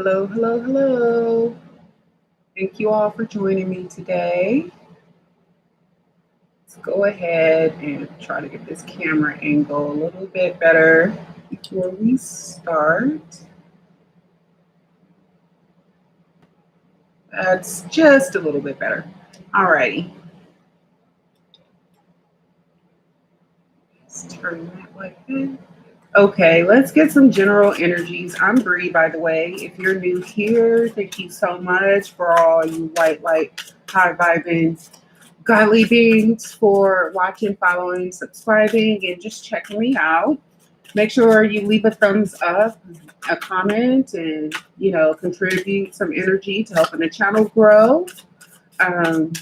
Hello, hello, hello. Thank you all for joining me today. Let's go ahead and try to get this camera angle a little bit better before we start. That's just a little bit better. Alrighty. Let's turn that like that. Okay, let's get some general energies. I'm Bri, by the way. If you're new here, thank you so much for all you white light, high vibing, godly beings for watching, following, subscribing, and just checking me out. Make sure you leave a thumbs up, a comment, and contribute some energy to helping the channel grow. Um,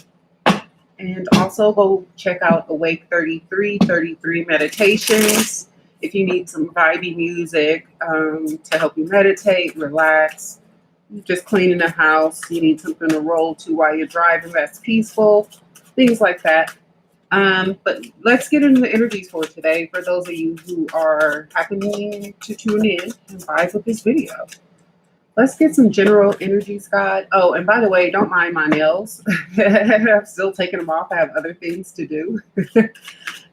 and also go check out Awake 33 Meditations if you need some vibey music to help you meditate, relax, just cleaning the house. You need something to roll to while you're driving that's peaceful, things like that. But let's get into the energies for today for those of you who are happening to tune in and vibe with this video. Let's get some general energies, God. Oh, and by the way, don't mind my nails. I'm still taking them off. I have other things to do.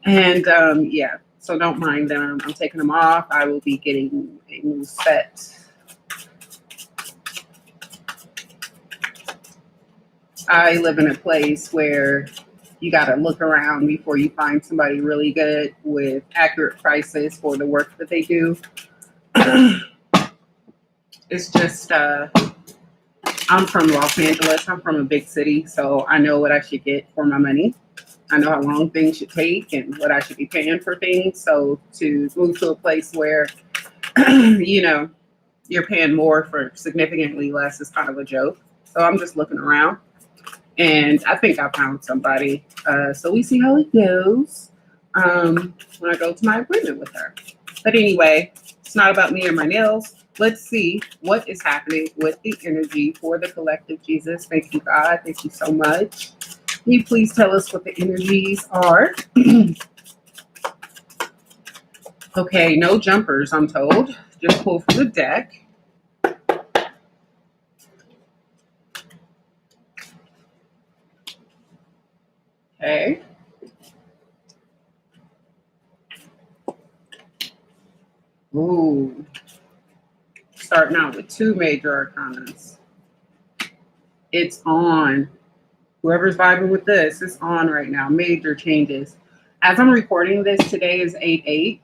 And yeah, so don't mind them. I'm taking them off. I will be getting a new set. I live in a place where you got to look around before you find somebody really good with accurate prices for the work that they do. It's just, I'm from Los Angeles. I'm from a big city, so I know what I should get for my money. I know how long things should take and what I should be paying for things. So to move to a place where, you're paying more for significantly less is kind of a joke. So I'm just looking around. And I think I found somebody. So we see how it goes when I go to my appointment with her. But anyway, it's not about me or my nails. Let's see what is happening with the energy for the collective, Jesus. Thank you, God. Thank you so much. Can you please tell us what the energies are? Okay, no jumpers, I'm told. Just pull from the deck. Okay. Ooh. Starting out with two major arcanas. It's on. Whoever's vibing with this, it's on right now. Major changes. As I'm recording this, today is 8/8.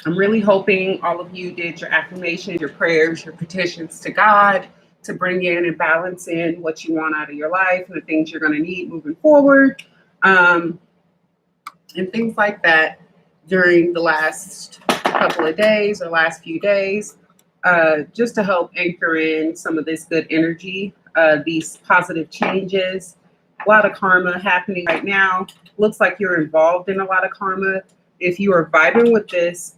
I'm really hoping all of you did your affirmations, your prayers, your petitions to God to bring in and balance in what you want out of your life and the things you're going to need moving forward. And things like that during the last couple of days or last few days, just to help anchor in some of this good energy, these positive changes. A lot of karma happening right now. Looks like you're involved in a lot of karma. If you are vibing with this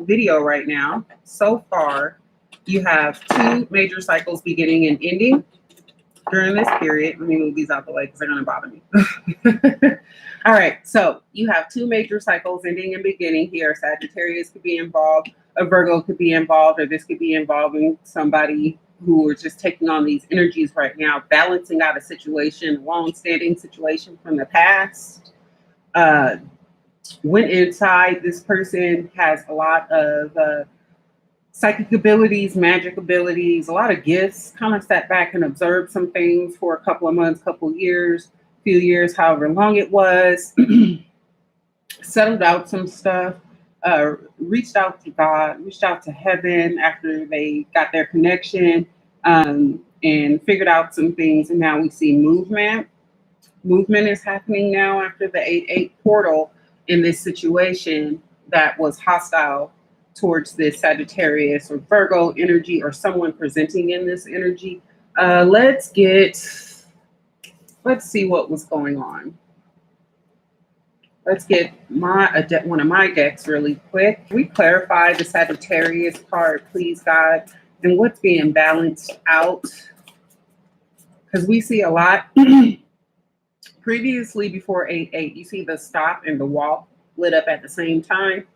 video right now, so far, you have two major cycles beginning and ending during this period. Let me move these out the way because they're going to bother me. All right, so you have two major cycles ending and beginning here. Sagittarius could be involved, a Virgo could be involved, or this could be involving somebody who are just taking on these energies right now, balancing out a situation, a long-standing situation from the past. Went inside, this person has a lot of psychic abilities, magic abilities, a lot of gifts, kind of sat back and observed some things for a couple of months, couple of years, few years, however long it was, settled out some stuff, reached out to God, reached out to heaven after they got their connection, and figured out some things. And now we see movement. Movement is happening now after the 8/8 portal in this situation that was hostile towards this Sagittarius or Virgo energy or someone presenting in this energy. Let's see what was going on. Let's get one of my decks really quick. Can we clarify the Sagittarius card, please, God, and what's being balanced out? Because we see a lot. Previously, before 8/8, you see the stop and the walk lit up at the same time.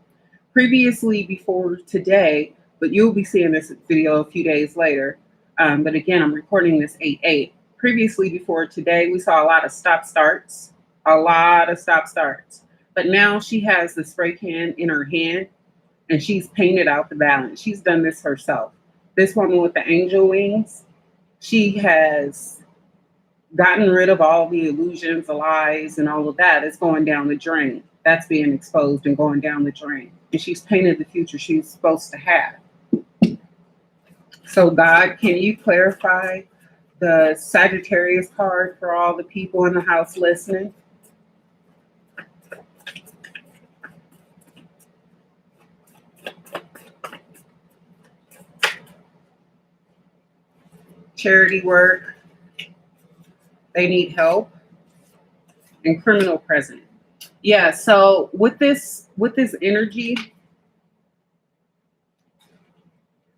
Previously, before today, but you'll be seeing this video a few days later. But again, I'm recording this 8/8. Previously, before today, we saw a lot of stop starts, a lot of stop starts. But now she has the spray can in her hand and she's painted out the balance. She's done this herself. This woman with the angel wings, she has gotten rid of all the illusions, the lies, and all of that. It's going down the drain. That's being exposed and going down the drain. And she's painted the future she's supposed to have. So, God, can you clarify the Sagittarius card for all the people in the house listening? Charity work, they need help, and criminal present. Yeah, so with this energy,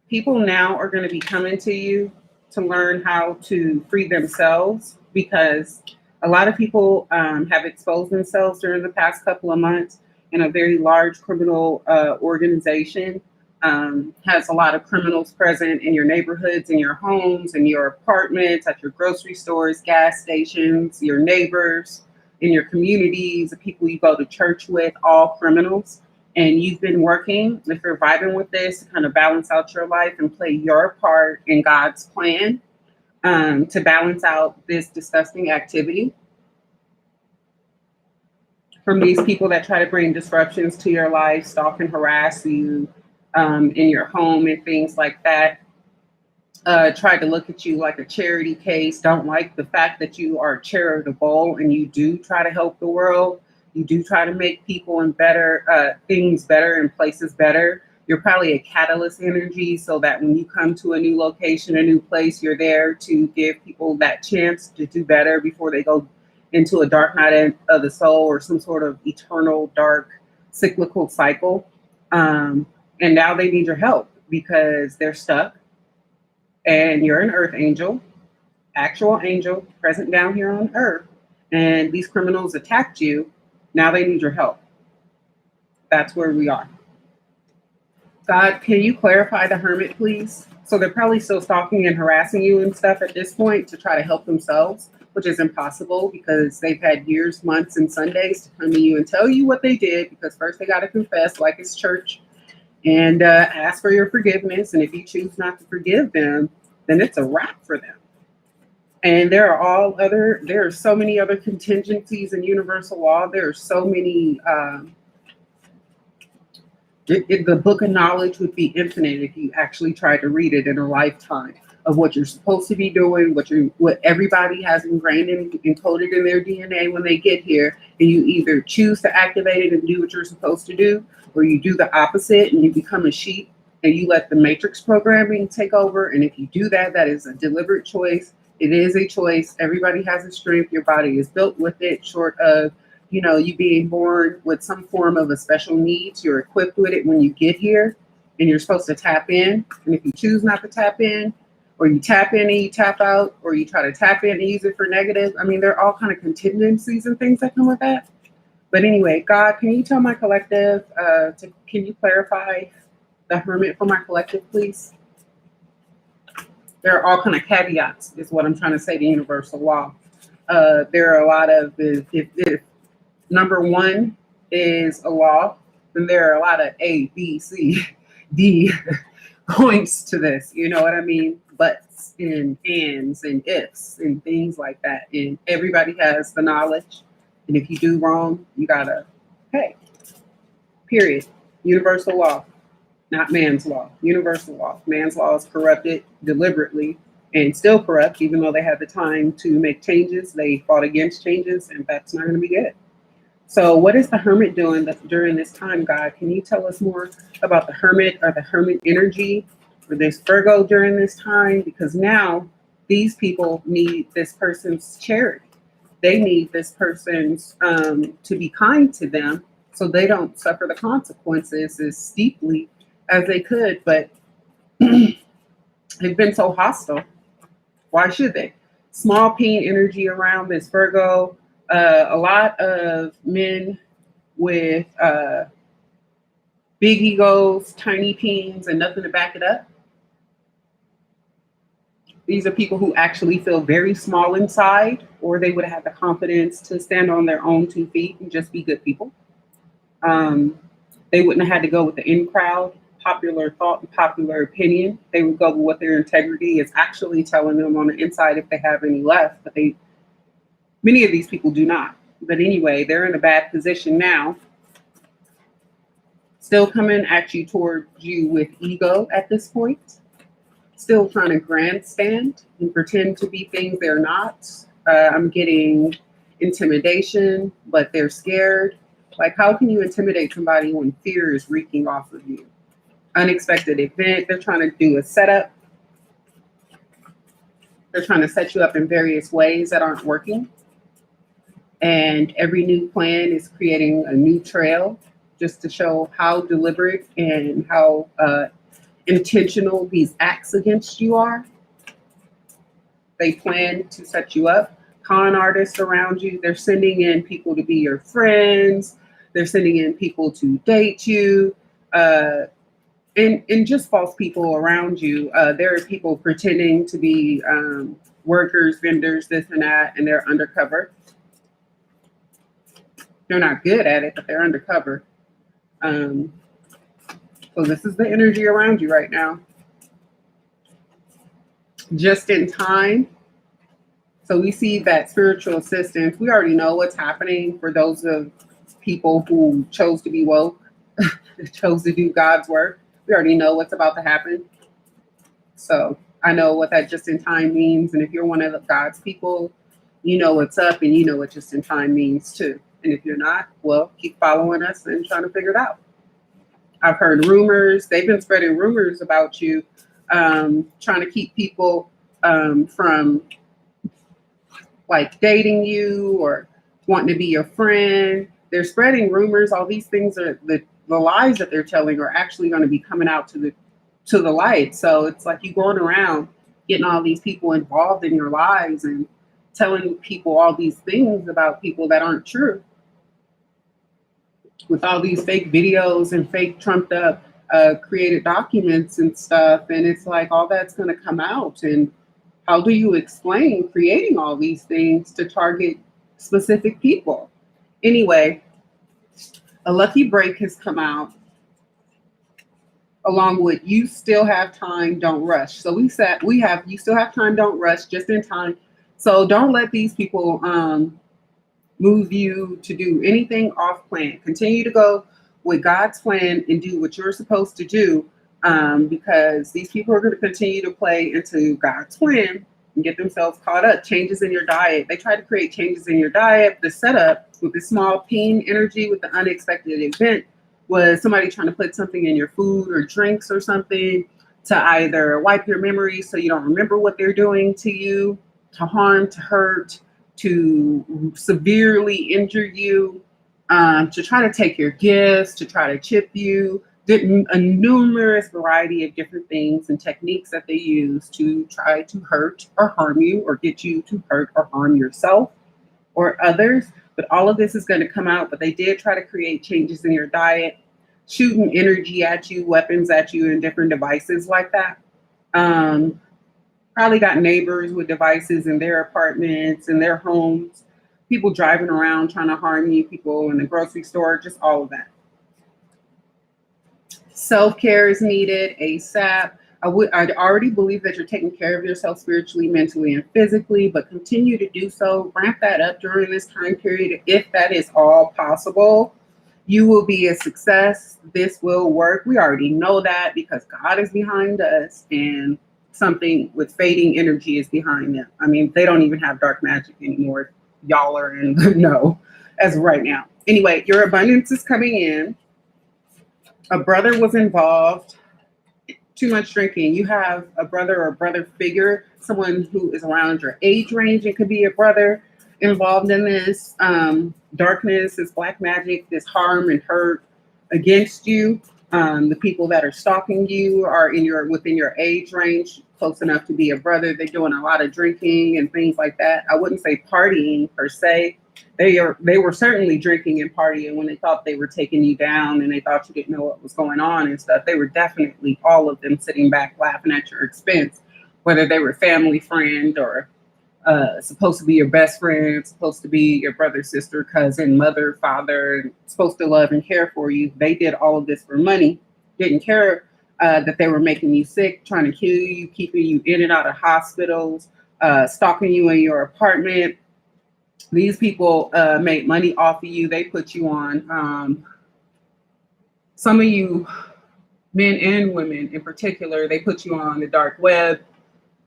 people now are going to be coming to you to learn how to free themselves, because a lot of people have exposed themselves during the past couple of months, and a very large criminal organization has a lot of criminals present in your neighborhoods, in your homes, in your apartments, at your grocery stores, gas stations, your neighbors, in your communities, the people you go to church with, all criminals. And you've been working, if you're vibing with this, to kind of balance out your life and play your part in God's plan to balance out this disgusting activity from these people that try to bring disruptions to your life, stalk and harass you in your home and things like that. Try to look at you like a charity case, don't like the fact that you are charitable and you do try to help the world. You do try to make people and better things better and places better. You're probably a catalyst energy, so that when you come to a new location, a new place, you're there to give people that chance to do better before they go into a dark night of the soul or some sort of eternal dark cyclical cycle. And now they need your help because they're stuck. And you're an earth angel, actual angel present down here on earth. And these criminals attacked you. Now they need your help. That's where we are. God, can you clarify the hermit, please? So they're probably still stalking and harassing you and stuff at this point to try to help themselves, which is impossible because they've had years, months, and Sundays to come to you and tell you what they did, because first they got to confess like it's church and ask for your forgiveness. And if you choose not to forgive them, then it's a wrap for them. And there are so many other contingencies in universal law. There are so many, the book of knowledge would be infinite if you actually tried to read it in a lifetime of what you're supposed to be doing, what everybody has ingrained and encoded in their DNA when they get here. And you either choose to activate it and do what you're supposed to do, or you do the opposite and you become a sheep and you let the matrix programming take over. And if you do that, that is a deliberate choice. It is a choice. Everybody has a strength. Your body is built with it, short of, you being born with some form of a special needs. You're equipped with it when you get here and you're supposed to tap in. And if you choose not to tap in, or you tap in and you tap out, or you try to tap in and use it for negative, there are all kind of contingencies and things that come with that. But anyway, God, can you tell my collective, can you clarify the hermit for my collective, please? There are all kind of caveats, is what I'm trying to say to universal law. There are a lot of, if number one is a law, then there are a lot of A, B, C, D points to this. You know what I mean? Buts and ands and ifs and things like that. And everybody has the knowledge. And if you do wrong, you gotta pay. Period. Universal law, not man's law. Universal law. Man's law is corrupted deliberately and still corrupt, even though they had the time to make changes. They fought against changes, and that's not going to be good. So what is the hermit doing during this time, God? Can you tell us more about the hermit or the hermit energy or this Virgo during this time? Because now these people need this person's charity. They need this person's to be kind to them so they don't suffer the consequences as steeply as they could. But they've been so hostile. Why should they? Small pain energy around this Virgo. A lot of men with big egos, tiny peens, and nothing to back it up. These are people who actually feel very small inside, or they would have the confidence to stand on their own 2 feet and just be good people. Um, they wouldn't have had to go with the in crowd, popular thought, and popular opinion. They would go with what their integrity is actually telling them on the inside if they have any left. But many of these people do not. But anyway, they're in a bad position now, still coming at you toward you with ego at this point, still trying to grandstand and pretend to be things they're not. I'm getting intimidation, but they're scared. Like, how can you intimidate somebody when fear is reeking off of you? Unexpected event. They're trying to do a setup. They're trying to set you up in various ways that aren't working. And every new plan is creating a new trail just to show how deliberate and how intentional these acts against you are. They plan to set you up. Con artists around you, they're sending in people to be your friends. They're sending in people to date you. And just false people around you. There are people pretending to be workers, vendors, this and that, and they're undercover. They're not good at it, but they're undercover. So this is the energy around you right now. Just in time. So we see that spiritual assistance. We already know what's happening for those of people who chose to be woke, chose to do God's work. We already know what's about to happen. So I know what that just in time means. And if you're one of God's people, you know what's up and you know what just in time means too. And if you're not, well, keep following us and trying to figure it out. I've heard rumors. They've been spreading rumors about you, trying to keep people from like dating you or wanting to be your friend. They're spreading rumors. All these things are the lies that they're telling are actually going to be coming out to the light. So it's like you going around getting all these people involved in your lives and telling people all these things about people that aren't true. With all these fake videos and fake trumped up created documents and stuff. And it's like all that's going to come out. And how do you explain creating all these things to target specific people? Anyway, a lucky break has come out along with you still have time, don't rush. So you still have time, don't rush, just in time. So don't let these people move you to do anything off plan. Continue to go with God's plan and do what you're supposed to do, because these people are going to continue to play into God's plan and get themselves caught up. Changes in your diet. They try to create changes in your diet. The setup with the small peen energy with the unexpected event was somebody trying to put something in your food or drinks or something to either wipe your memory so you don't remember what they're doing to you, to harm, to hurt, to severely injure you, to try to take your gifts, to try to chip you. A numerous variety of different things and techniques that they use to try to hurt or harm you or get you to hurt or harm yourself or others. But all of this is going to come out. But they did try to create changes in your diet, shooting energy at you, weapons at you, and different devices like that. Probably got neighbors with devices in their apartments, in their homes, people driving around trying to harm you, people in the grocery store, just all of that. Self-care is needed ASAP. I already believe that you're taking care of yourself spiritually, mentally, and physically, but continue to do so. Ramp that up during this time period. If that is all possible, you will be a success. This will work. We already know that because God is behind us and something with fading energy is behind them. I mean, they don't even have dark magic anymore. Y'all are in the know as of right now. Anyway, your abundance is coming in. A brother was involved. Too much drinking. You have a brother or brother figure, someone who is around your age range. It could be a brother involved in this. Darkness, this black magic, this harm and hurt against you. The people that are stalking you are within your age range, close enough to be a brother. They're doing a lot of drinking and things like that. I wouldn't say partying per se, They were certainly drinking and partying when they thought they were taking you down and they thought you didn't know what was going on and stuff. They were definitely, all of them, sitting back laughing at your expense, whether they were family friend or supposed to be your best friend, supposed to be your brother, sister, cousin, mother, father, supposed to love and care for you. They did all of this for money, didn't care that they were making you sick, trying to kill you, keeping you in and out of hospitals, stalking you in your apartment. These people made money off of you. They put you on, some of you, men and women in particular, they put you on the dark web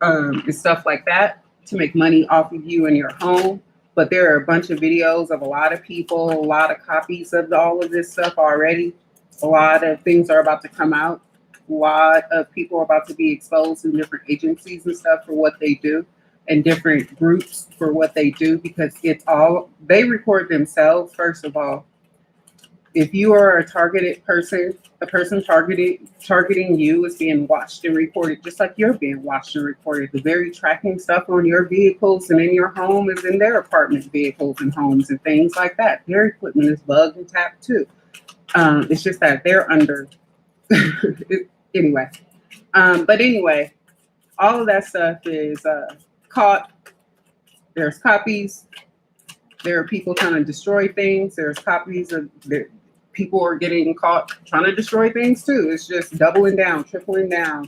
and stuff like that to make money off of you in your home. But there are a bunch of videos of a lot of people, a lot of copies of all of this stuff already. A lot of things are about to come out. A lot of people are about to be exposed in different agencies and stuff for what they do, and different groups for what they do, because it's all, they record themselves, first of all. If you are a targeted person, a person targeting you is being watched and recorded, just like you're being watched and recorded. The very tracking stuff on your vehicles and in your home is in their apartment vehicles and homes and things like that. Their equipment is bugged and tapped too. It's just that they're under. Anyway. But anyway, all of that stuff is caught. There's copies. There are people trying to destroy things. There's copies of people are getting caught trying to destroy things too. It's just doubling down, tripling down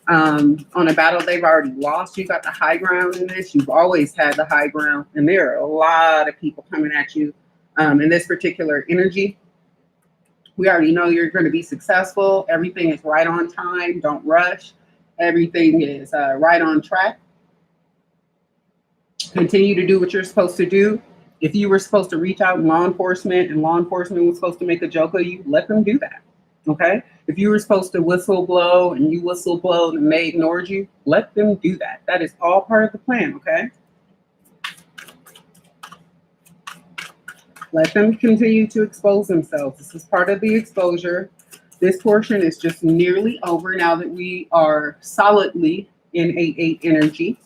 on a battle they've already lost. You got the high ground in this. You've always had the high ground, and there are a lot of people coming at you in this particular energy. We already know you're going to be successful. Everything is right on time. Don't rush. Everything is right on track. Continue to do what you're supposed to do. If you were supposed to reach out in law enforcement and law enforcement was supposed to make a joke of you, let them do that. Okay? If you were supposed to whistle blow and you whistle blow and they ignored you, let them do that. That is all part of the plan. Okay? Let them continue to expose themselves. This is part of the exposure. This portion is just nearly over now that we are solidly in 8-8 energy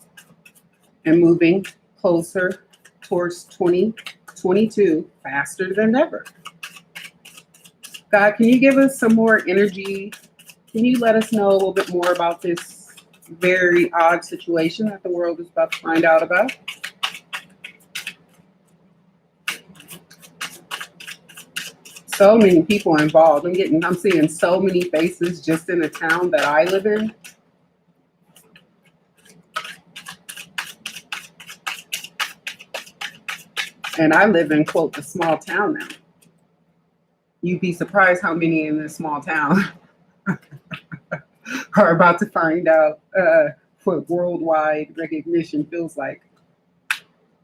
and moving closer towards 2022 faster than ever. God, can you give us some more energy? Can you let us know a little bit more about this very odd situation that the world is about to find out about? So many people involved. I'm seeing so many faces just in the town that I live in. And I live in, quote, a small town now. You'd be surprised how many in this small town are about to find out what worldwide recognition feels like.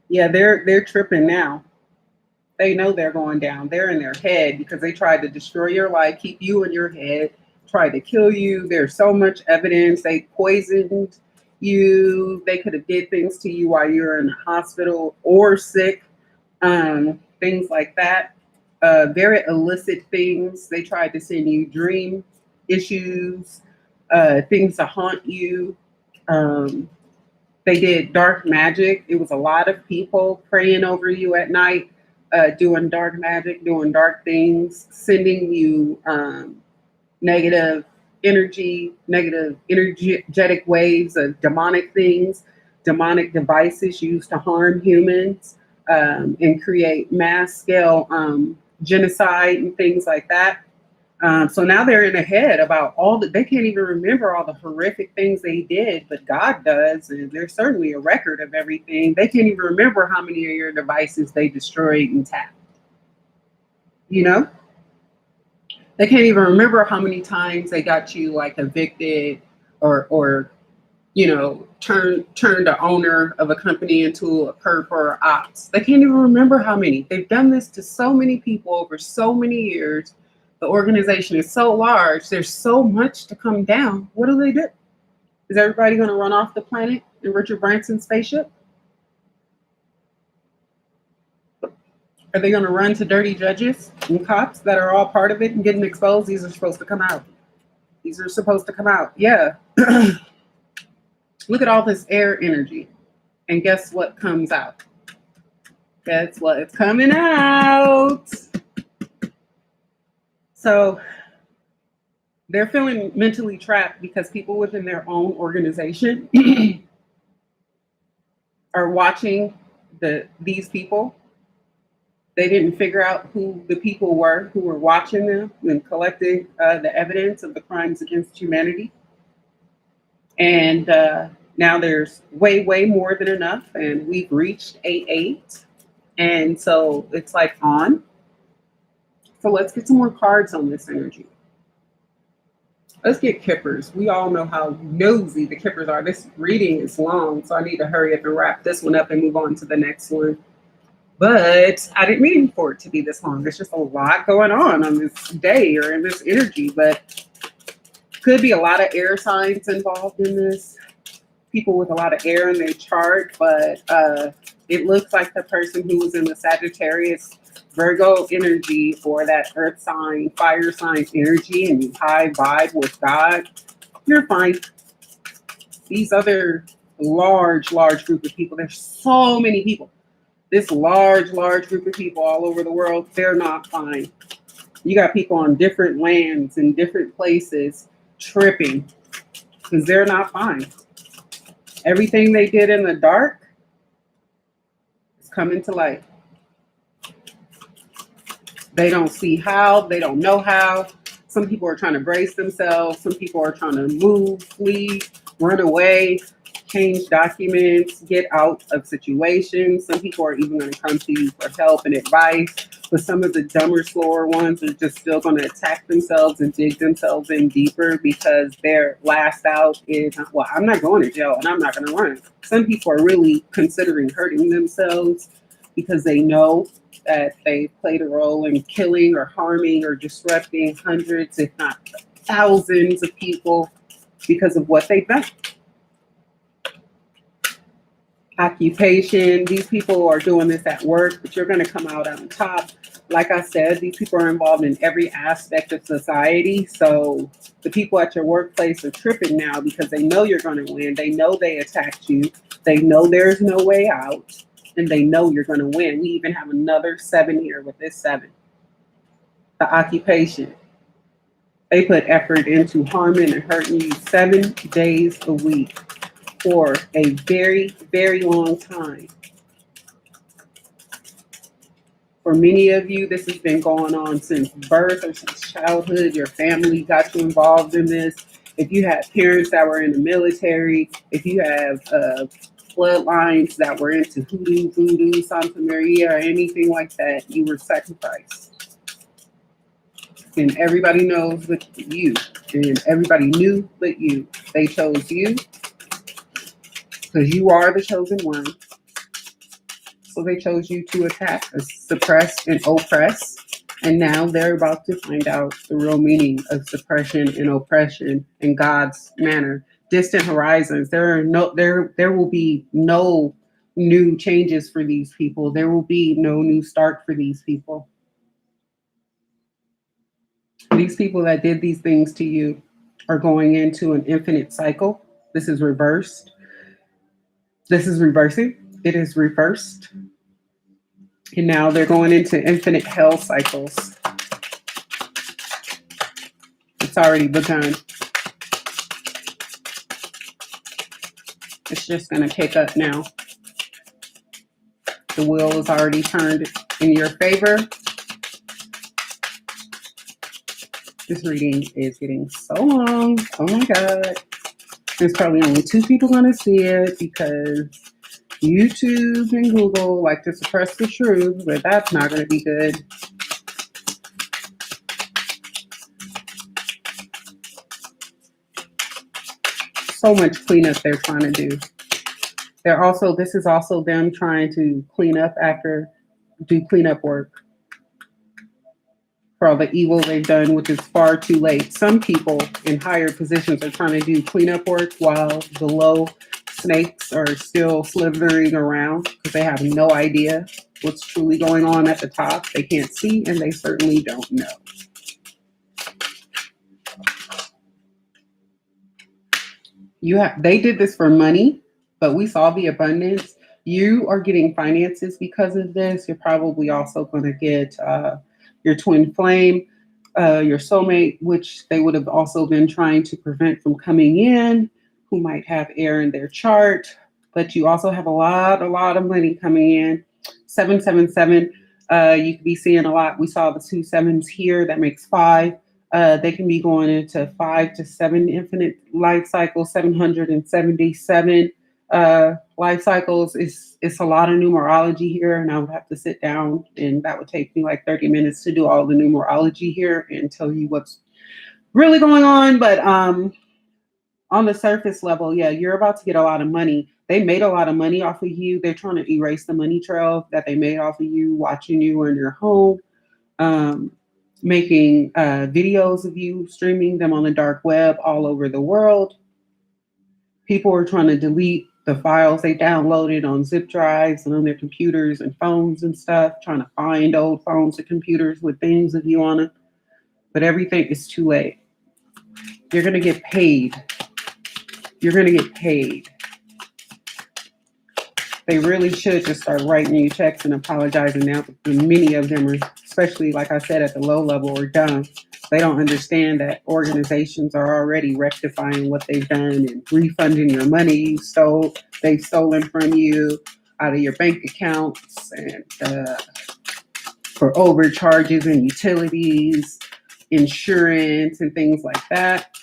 Yeah, they're tripping now. They know they're going down. They're in their head because they tried to destroy your life, keep you in your head, tried to kill you. There's so much evidence. They poisoned you. They could have did things to you while you're in the hospital or sick. Things like that. Very illicit things. They tried to send you dream issues, things to haunt you. They did dark magic. It was a lot of people praying over you at night, doing dark magic, doing dark things, sending you negative energetic waves of demonic things, demonic devices used to harm humans and create mass scale genocide and things like that. So now they're in the head about all that. They can't even remember all the horrific things they did, but God does. And there's certainly a record of everything. They can't even remember how many of your devices they destroyed and tapped. You know? They can't even remember how many times they got you like evicted or you know, turn the owner of a company into a perp or an ops. They can't even remember how many. They've done this to so many people over so many years. The organization is so large. There's so much to come down. What do they do? Is everybody going to run off the planet in Richard Branson's spaceship? Are they going to run to dirty judges and cops that are all part of it and getting exposed? These are supposed to come out. These are supposed to come out. Yeah. Look at all this air energy. And guess what comes out? That's what's coming out. So they're feeling mentally trapped because people within their own organization are watching these people. They didn't figure out who the people were who were watching them and collecting the evidence of the crimes against humanity. And now there's way, way more than enough, and we've reached 8-8. And so it's like on. So let's get some more cards on this energy. Let's get Kippers. We all know how nosy the Kippers are. This reading is long, so I need to hurry up and wrap this one up and move on to the next one. But I didn't mean for it to be this long. There's just a lot going on this day or in this energy. But could be a lot of air signs involved in this. People with a lot of air in their chart. But it looks like the person who was in the Sagittarius Virgo energy or that earth sign, fire sign energy, and you high vibe with God, you're fine. These other large group of people, there's so many people. This large group of people all over the world, they're not fine. You got people on different lands and different places tripping because they're not fine. Everything they did in the dark is coming to light. They don't see how, they don't know how. Some people are trying to brace themselves. Some people are trying to move, flee, run away, change documents, get out of situations. Some people are even going to come to you for help and advice. But some of the dumber, slower ones are just still going to attack themselves and dig themselves in deeper because their last out is, well, I'm not going to jail and I'm not going to run. Some people are really considering hurting themselves because they know that they played a role in killing or harming or disrupting hundreds, if not thousands of people because of what they've done. Occupation, these people are doing this at work, but you're going to come out on top. Like I said, these people are involved in every aspect of society. So the people at your workplace are tripping now because they know you're going to win. They know they attacked you. They know there's no way out. And they know you're going to win. We even have another 7 here with this 7. The occupation. They put effort into harming and hurting you 7 days a week for a very, very long time. For many of you, this has been going on since birth or since childhood. Your family got you involved in this. If you had parents that were in the military, if you have bloodlines that were into hoodoo, voodoo, Santa Maria, or anything like that, you were sacrificed. And everybody knows but you. And everybody knew but you. They chose you because you are the chosen one. So they chose you to attack, suppress, and oppress. And now they're about to find out the real meaning of suppression and oppression in God's manner. Distant horizons. There will be no new changes for these people. There will be no new start for these people. These people that did these things to you are going into an infinite cycle. This is reversed. This is reversing. It is reversed. And now they're going into infinite hell cycles. It's already begun. It's just going to pick up now. The wheel is already turned in your favor. This reading is getting so long. Oh my God. There's probably only 2 people going to see it because YouTube and Google like to suppress the truth, but that's not going to be good. So much cleanup they're trying to do. This is also them trying to do cleanup work for all the evil they've done, which is far too late. Some people in higher positions are trying to do cleanup work while the low snakes are still slithering around because they have no idea what's truly going on at the top. They can't see and they certainly don't know. They did this for money, but we saw the abundance. You are getting finances because of this. You're probably also going to get your twin flame, your soulmate, which they would have also been trying to prevent from coming in, who might have air in their chart. But you also have a lot of money coming in. 777. You could be seeing a lot. We saw the two sevens here. That makes five. They can be going into 5 to 7 infinite life cycles. 777 life cycles. It's a lot of numerology here, and I would have to sit down, and that would take me like 30 minutes to do all the numerology here and tell you what's really going on. But on the surface level, yeah, you're about to get a lot of money. They made a lot of money off of you. They're trying to erase the money trail that they made off of you, watching you in your home, um, making videos of you, streaming them on the dark web all over the world. People are trying to delete the files they downloaded on zip drives and on their computers and phones and stuff, trying to find old phones and computers with things of you on it. But everything is too late. You're going to get paid. You're going to get paid. They really should just start writing you checks and apologizing now. Many of them are, especially like I said, at the low level, are dumb. They don't understand that organizations are already rectifying what they've done and refunding your money you stole. They've stolen from you out of your bank accounts and for overcharges and utilities, insurance, and things like that.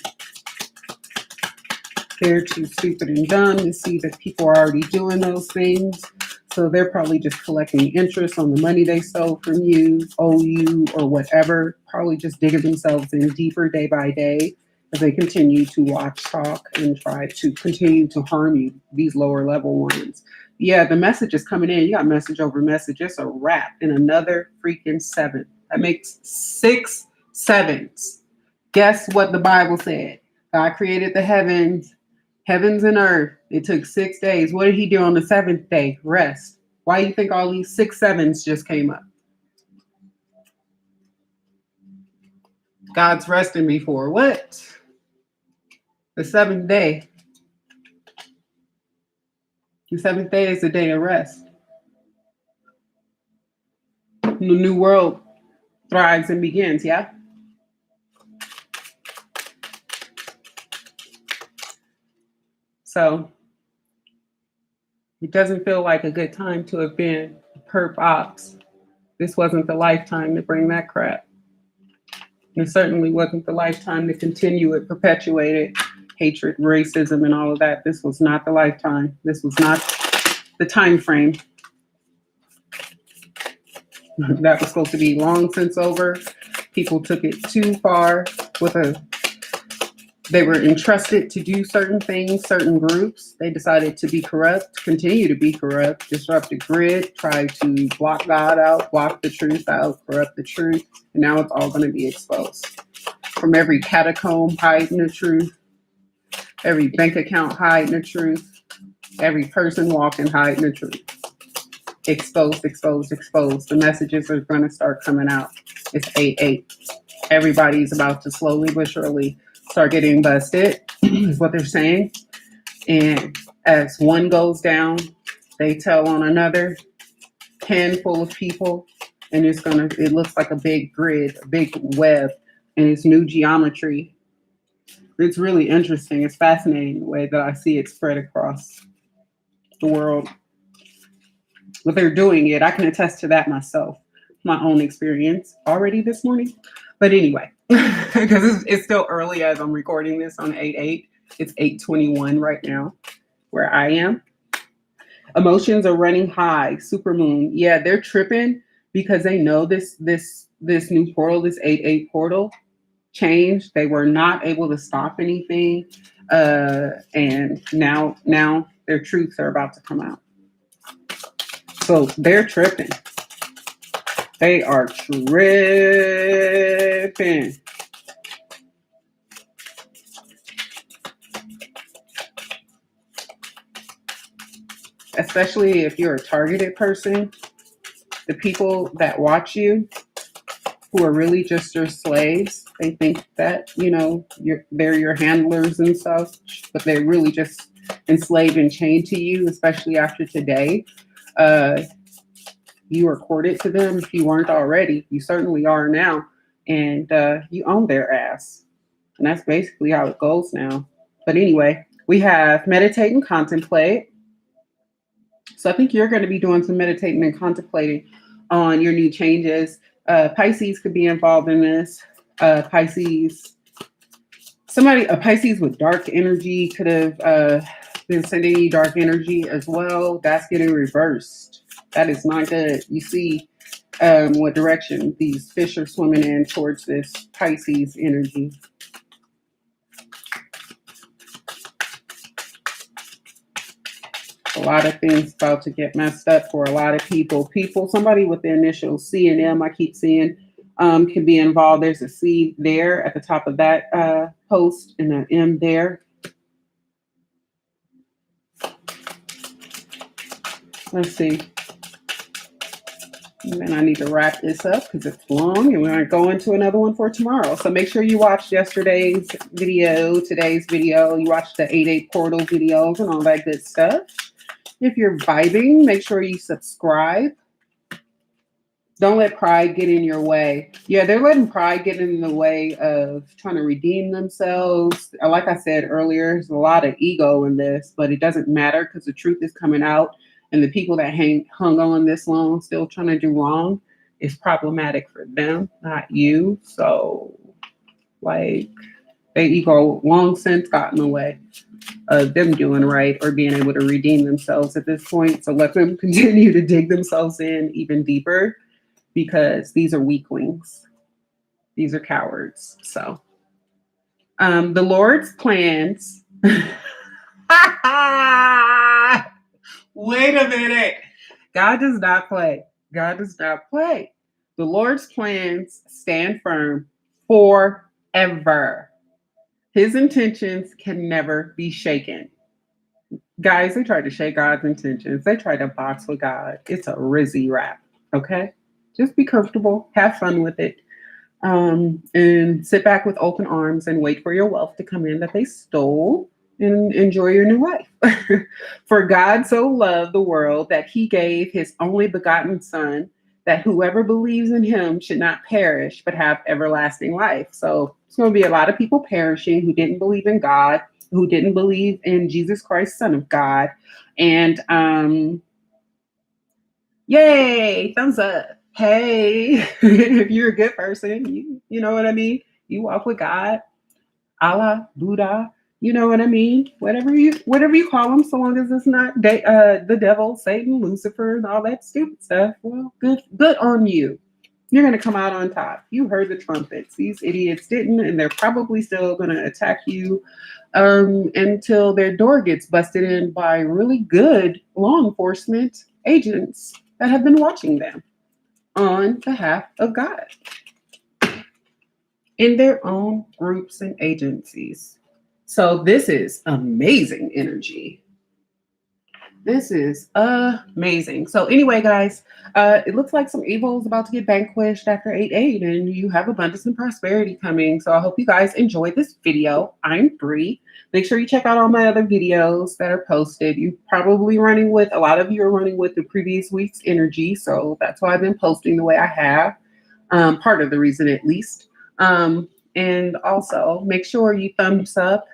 They're too stupid and dumb to see that people are already doing those things. So they're probably just collecting interest on the money they stole from you, owe you, or whatever. Probably just digging themselves in deeper day by day as they continue to watch, talk, and try to continue to harm you, these lower level ones. Yeah, the message is coming in. You got message over message. It's a wrap in another freaking seven. That makes 6 sevens. Guess what the Bible said? God created the heavens and earth. It took 6 days. What did he do on the seventh day? Rest. Why do you think all these 6 sevens just came up? God's resting before what? The seventh day. The seventh day is a day of rest. The new world thrives and begins, yeah? So it doesn't feel like a good time to have been perp ops. This wasn't the lifetime to bring that crap. And it certainly wasn't the lifetime to continue it, perpetuate it, hatred, racism, and all of that. This was not the lifetime. This was not the time frame. That was supposed to be long since over. People took it too far they were entrusted to do certain things, certain groups. They decided to be corrupt, continue to be corrupt, disrupt the grid, try to block God out, block the truth out, corrupt the truth. And now it's all going to be exposed. From every catacomb hiding the truth, every bank account hiding the truth, every person walking hiding the truth. Exposed, exposed, exposed. The messages are going to start coming out. It's 8-8. Everybody's about to slowly but surely start getting busted, is what they're saying. And as one goes down, they tell on another handful of people, and it looks like a big grid, a big web, and it's new geometry. It's really interesting. It's fascinating the way that I see it spread across the world. But they're doing it. I can attest to that myself, my own experience already this morning. But anyway, because it's still early as I'm recording this on 8/8. It's 8:21 right now where I am. Emotions are running high. Supermoon. Yeah, they're tripping because they know this new portal, this 8/8 portal change. They were not able to stop anything. And now their truths are about to come out. So they're tripping. They are tripping. Especially if you're a targeted person, the people that watch you, who are really just your slaves, they think that, they're your handlers and stuff, but they're really just enslaved and chained to you, especially after today. Uh, you are courted to them. If you weren't already, you certainly are now. And you own their ass. And that's basically how it goes now. But anyway, we have meditate and contemplate. So I think you're going to be doing some meditating and contemplating on your new changes. Pisces could be involved in this. Pisces, a Pisces with dark energy could have been sending you dark energy as well. That's getting reversed. That is not good. You see what direction these fish are swimming in towards this Pisces energy. A lot of things about to get messed up for a lot of people. Somebody with the initials C and M, I keep seeing, can be involved. There's a C there at the top of that post and an M there. Let's see. And then I need to wrap this up because it's long and we're going to go into another one for tomorrow. So make sure you watch yesterday's video, today's video. You watch the 8/8 portal videos and all that good stuff. If you're vibing, make sure you subscribe. Don't let pride get in your way. Yeah, they're letting pride get in the way of trying to redeem themselves. Like I said earlier, there's a lot of ego in this, but it doesn't matter because the truth is coming out. And the people that hung on this long, still trying to do wrong, is problematic for them, not you. So, like, their ego long since got in the way of them doing right or being able to redeem themselves at this point. So let them continue to dig themselves in even deeper because these are weaklings. These are cowards. So the Lord's plans. Wait a minute. God does not play. God does not play. The Lord's plans stand firm forever. His intentions can never be shaken. Guys, they tried to shake God's intentions. They tried to box with God. It's a rizzy rap, okay? Just be comfortable. Have fun with it. And sit back with open arms and wait for your wealth to come in that they stole and enjoy your new life. For God so loved the world that he gave his only begotten son, that whoever believes in him should not perish, but have everlasting life. So it's going to be a lot of people perishing who didn't believe in God, who didn't believe in Jesus Christ, Son of God. And yay, thumbs up. Hey, if you're a good person, you know what I mean? You walk with God, Allah, Buddha, you know what I mean? Whatever you call them, so long as it's not the devil, Satan, Lucifer, and all that stupid stuff. Well, good on you. You're going to come out on top. You heard the trumpets. These idiots didn't, and they're probably still going to attack you until their door gets busted in by really good law enforcement agents that have been watching them on behalf of God in their own groups and agencies. So this is amazing energy. This is amazing. So anyway, guys, it looks like some evil is about to get vanquished after 8/8, and you have abundance and prosperity coming. So I hope you guys enjoyed this video. I'm Bri. Make sure you check out all my other videos that are posted. A lot of you are running with the previous week's energy. So that's why I've been posting the way I have. Part of the reason, at least. And also make sure you thumbs up,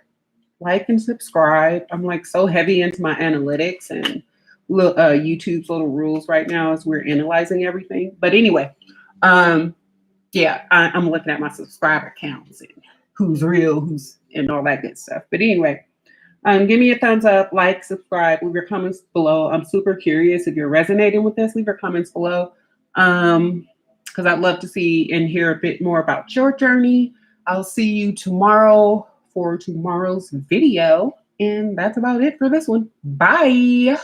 like, and subscribe. I'm like so heavy into my analytics and YouTube's little rules right now as we're analyzing everything. But anyway, I'm looking at my subscriber counts and who's real, who's and all that good stuff. But anyway, give me a thumbs up, like, subscribe, leave your comments below. I'm super curious if you're resonating with this. Leave your comments below because I'd love to see and hear a bit more about your journey. I'll see you tomorrow for tomorrow's video. And that's about it for this one. Bye.